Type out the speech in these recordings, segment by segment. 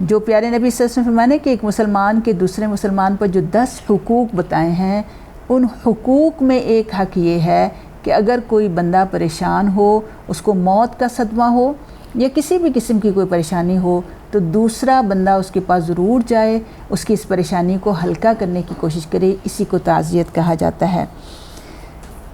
جو پیارے نبی صلی اللہ علیہ وسلم فرمانے کہ ایک مسلمان کے دوسرے مسلمان پر جو 10 حقوق بتائے ہیں، ان حقوق میں ایک حق یہ ہے کہ اگر کوئی بندہ پریشان ہو، اس کو موت کا صدمہ ہو یا کسی بھی قسم کی کوئی پریشانی ہو، تو دوسرا بندہ اس کے پاس ضرور جائے، اس کی اس پریشانی کو ہلکا کرنے کی کوشش کرے۔ اسی کو تعزیت کہا جاتا ہے۔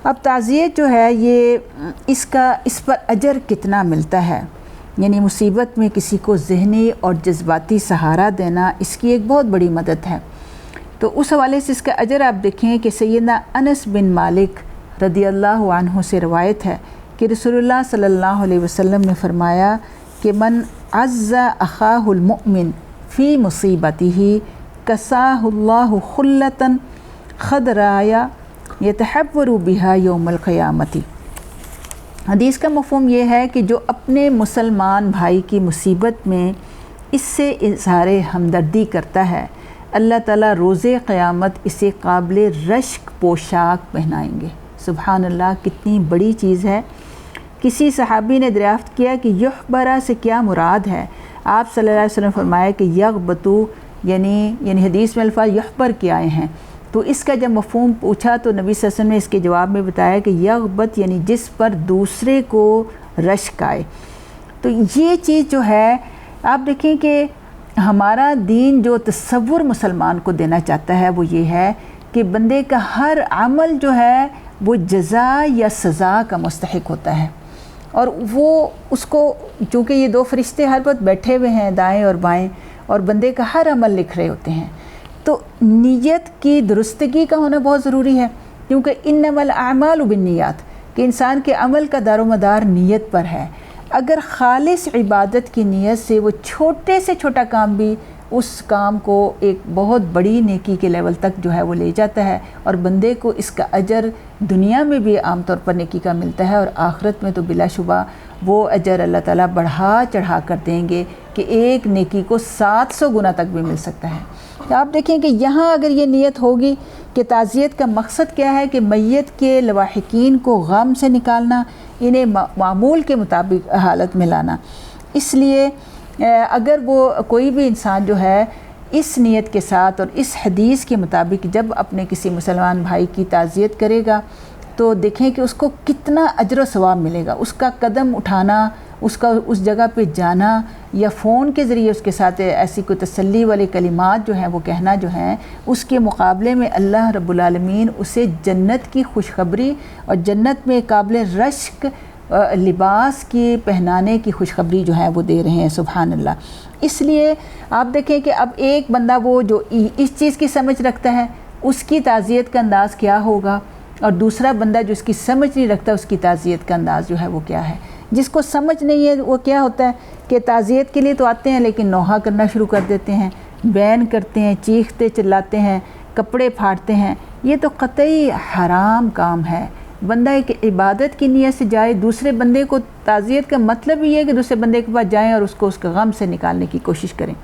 اب تعزیت جو ہے یہ اس پر اجر کتنا ملتا ہے، یعنی مصیبت میں کسی کو ذہنی اور جذباتی سہارا دینا، اس کی ایک بہت بڑی مدد ہے۔ تو اس حوالے سے اس کا اجر آپ دیکھیں کہ سیدنا انس بن مالک رضی اللہ عنہ سے روایت ہے کہ رسول اللہ صلی اللہ علیہ وسلم نے فرمایا کہ من عز اخاہ المؤمن فی مصیبتہ کساہ اللہ خلۃ خضراء یتحور بہا یوم القیامۃ۔ حدیث کا مفہوم یہ ہے کہ جو اپنے مسلمان بھائی کی مصیبت میں اس سے اظہار ہمدردی کرتا ہے، اللہ تعالیٰ روز قیامت اسے قابل رشک پوشاک پہنائیں گے۔ سبحان اللہ، کتنی بڑی چیز ہے۔ کسی صحابی نے دریافت کیا کہ یحبرہ سے کیا مراد ہے؟ آپ صلی اللہ علیہ وسلم فرمایا کہ یغبطو یعنی حدیث میں الفاظ یحبر کے آئے ہیں۔ تو اس کا جب مفہوم پوچھا تو نبی صلی اللہ علیہ وسلم نے اس کے جواب میں بتایا کہ یغبط یعنی جس پر دوسرے کو رشک آئے۔ تو یہ چیز جو ہے آپ دیکھیں کہ ہمارا دین جو تصور مسلمان کو دینا چاہتا ہے وہ یہ ہے کہ بندے کا ہر عمل جو ہے وہ جزا یا سزا کا مستحق ہوتا ہے، اور وہ اس کو چونکہ یہ دو فرشتے ہر وقت بیٹھے ہوئے ہیں دائیں اور بائیں، اور بندے کا ہر عمل لکھ رہے ہوتے ہیں، تو نیت کی درستگی کا ہونا بہت ضروری ہے، کیونکہ انما الاعمال بالنیات کہ انسان کے عمل کا دار و مدار نیت پر ہے۔ اگر خالص عبادت کی نیت سے وہ چھوٹے سے چھوٹا کام بھی اس کام کو ایک بہت بڑی نیکی کے لیول تک جو ہے وہ لے جاتا ہے، اور بندے کو اس کا اجر دنیا میں بھی عام طور پر نیکی کا ملتا ہے، اور آخرت میں تو بلا شبہ وہ اجر اللہ تعالیٰ بڑھا چڑھا کر دیں گے کہ ایک نیکی کو 700 گنا تک بھی مل سکتا ہے۔ تو آپ دیکھیں کہ یہاں اگر یہ نیت ہوگی کہ تعزیت کا مقصد کیا ہے کہ میت کے لواحقین کو غم سے نکالنا، انہیں معمول کے مطابق حالت میں لانا، اس لیے اگر وہ کوئی بھی انسان جو ہے اس نیت کے ساتھ اور اس حدیث کے مطابق جب اپنے کسی مسلمان بھائی کی تعزیت کرے گا تو دیکھیں کہ اس کو کتنا اجر و ثواب ملے گا۔ اس کا قدم اٹھانا، اس جگہ پہ جانا یا فون کے ذریعے اس کے ساتھ ایسی کوئی تسلی والے کلمات جو ہیں وہ کہنا جو ہیں، اس کے مقابلے میں اللہ رب العالمین اسے جنت کی خوشخبری اور جنت میں قابل رشک لباس کی پہنانے کی خوشخبری جو ہے وہ دے رہے ہیں۔ سبحان اللہ۔ اس لیے آپ دیکھیں کہ اب ایک بندہ وہ جو اس چیز کی سمجھ رکھتا ہے اس کی تعزیت کا انداز کیا ہوگا، اور دوسرا بندہ جو اس کی سمجھ نہیں رکھتا اس کی تعزیت کا انداز جو ہے وہ کیا ہے۔ جس کو سمجھ نہیں ہے وہ کیا ہوتا ہے کہ تعزیت کے لیے تو آتے ہیں لیکن نوحہ کرنا شروع کر دیتے ہیں، بین کرتے ہیں، چیختے چلاتے ہیں، کپڑے پھاڑتے ہیں۔ یہ تو قطعی حرام کام ہے۔ بندہ ایک عبادت کی نیت سے جائے، دوسرے بندے کو تعزیت کا مطلب یہ ہے کہ دوسرے بندے کے پاس جائیں اور اس کو اس کا غم سے نکالنے کی کوشش کریں۔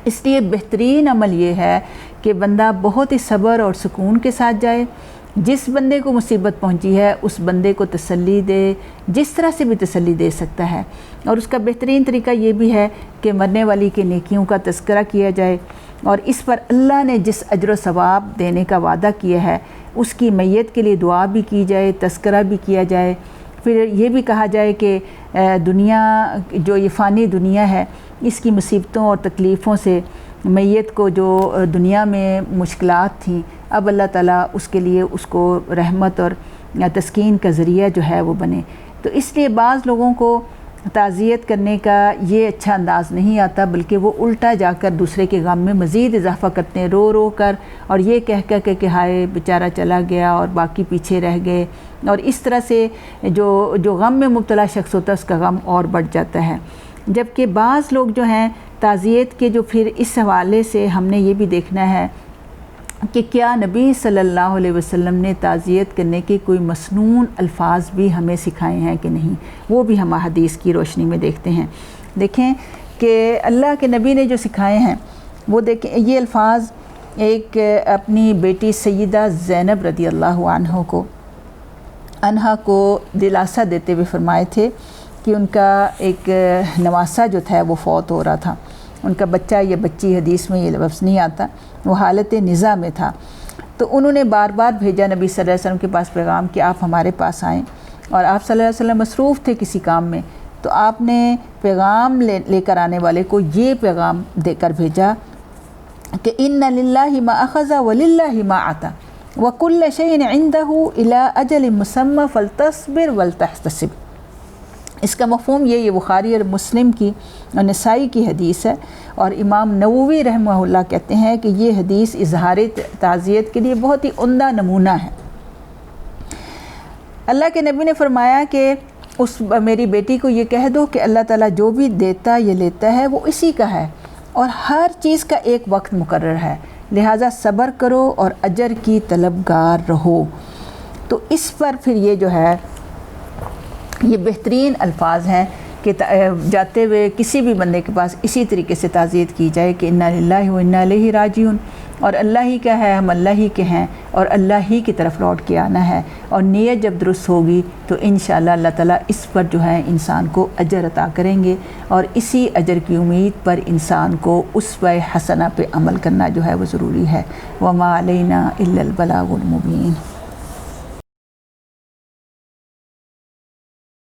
اس لیے بہترین عمل یہ ہے کہ بندہ بہت ہی صبر اور سکون کے ساتھ جائے، جس بندے کو مصیبت پہنچی ہے اس بندے کو تسلی دے، جس طرح سے بھی تسلی دے سکتا ہے، اور اس کا بہترین طریقہ یہ بھی ہے کہ مرنے والی کے نیکیوں کا تذکرہ کیا جائے، اور اس پر اللہ نے جس اجر و ثواب دینے کا وعدہ کیا ہے اس کی میت کے لیے دعا بھی کی جائے، تذکرہ بھی کیا جائے۔ پھر یہ بھی کہا جائے کہ دنیا جو یہ فانی دنیا ہے اس کی مصیبتوں اور تکلیفوں سے میت کو جو دنیا میں مشکلات تھیں، اب اللہ تعالیٰ اس کے لیے اس کو رحمت اور تسکین کا ذریعہ جو ہے وہ بنے۔ تو اس لیے بعض لوگوں کو تعزیت کرنے کا یہ اچھا انداز نہیں آتا، بلکہ وہ الٹا جا کر دوسرے کے غم میں مزید اضافہ کرتے ہیں، رو رو کر، اور یہ کہہ کہ ہائے بیچارہ چلا گیا اور باقی پیچھے رہ گئے، اور اس طرح سے جو غم میں مبتلا شخص ہوتا ہے اس کا غم اور بڑھ جاتا ہے۔ جبکہ بعض لوگ جو ہیں تعزیت کے جو پھر اس حوالے سے ہم نے یہ بھی دیکھنا ہے کہ کیا نبی صلی اللہ علیہ وسلم نے تعزیت کرنے کے کوئی مسنون الفاظ بھی ہمیں سکھائے ہیں کہ نہیں، وہ بھی ہم حدیث کی روشنی میں دیکھتے ہیں۔ دیکھیں کہ اللہ کے نبی نے جو سکھائے ہیں وہ دیکھیں، یہ الفاظ ایک اپنی بیٹی سیدہ زینب رضی اللہ عنہا کو دلاسا دیتے ہوئے فرمائے تھے کہ ان کا ایک نواسہ جو تھا وہ فوت ہو رہا تھا، ان کا بچہ یا بچی، حدیث میں یہ لفظ نہیں آتا، وہ حالت نزاع میں تھا، تو انہوں نے بار بار بھیجا نبی صلی اللہ علیہ وسلم کے پاس پیغام کہ آپ ہمارے پاس آئیں، اور آپ صلی اللہ علیہ وسلم مصروف تھے کسی کام میں، تو آپ نے پیغام لے کر آنے والے کو یہ پیغام دے کر بھیجا کہ ان للہ ما اخذ وللہ ما عطا وکل شیء عندہ الی اجل مسمی فلتصبر ولتحتسب۔ اس کا مفہوم یہ بخاری اور مسلم کی اور نسائی کی حدیث ہے، اور امام نووی رحمہ اللہ کہتے ہیں کہ یہ حدیث اظہار تعزیت کے لیے بہت ہی عمدہ نمونہ ہے۔ اللہ کے نبی نے فرمایا کہ میری بیٹی کو یہ کہہ دو کہ اللہ تعالیٰ جو بھی دیتا یا لیتا ہے وہ اسی کا ہے، اور ہر چیز کا ایک وقت مقرر ہے، لہٰذا صبر کرو اور اجر کی طلبگار رہو۔ تو اس پر پھر یہ جو ہے یہ بہترین الفاظ ہیں کہ جاتے ہوئے کسی بھی بندے کے پاس اسی طریقے سے تعزیت کی جائے کہ انا للہ و انا الیہ راجعون، اور اللہ ہی کا ہے، ہم اللہ ہی کے ہیں، اور اللہ ہی کی طرف لوٹ کے آنا ہے، اور نیت جب درست ہوگی تو انشاءاللہ اللہ تعالیٰ اس پر جو ہے انسان کو اجر عطا کریں گے، اور اسی اجر کی امید پر انسان کو اسوہ حسنہ پہ عمل کرنا جو ہے وہ ضروری ہے۔ وما علینا الا البلاغ المبین۔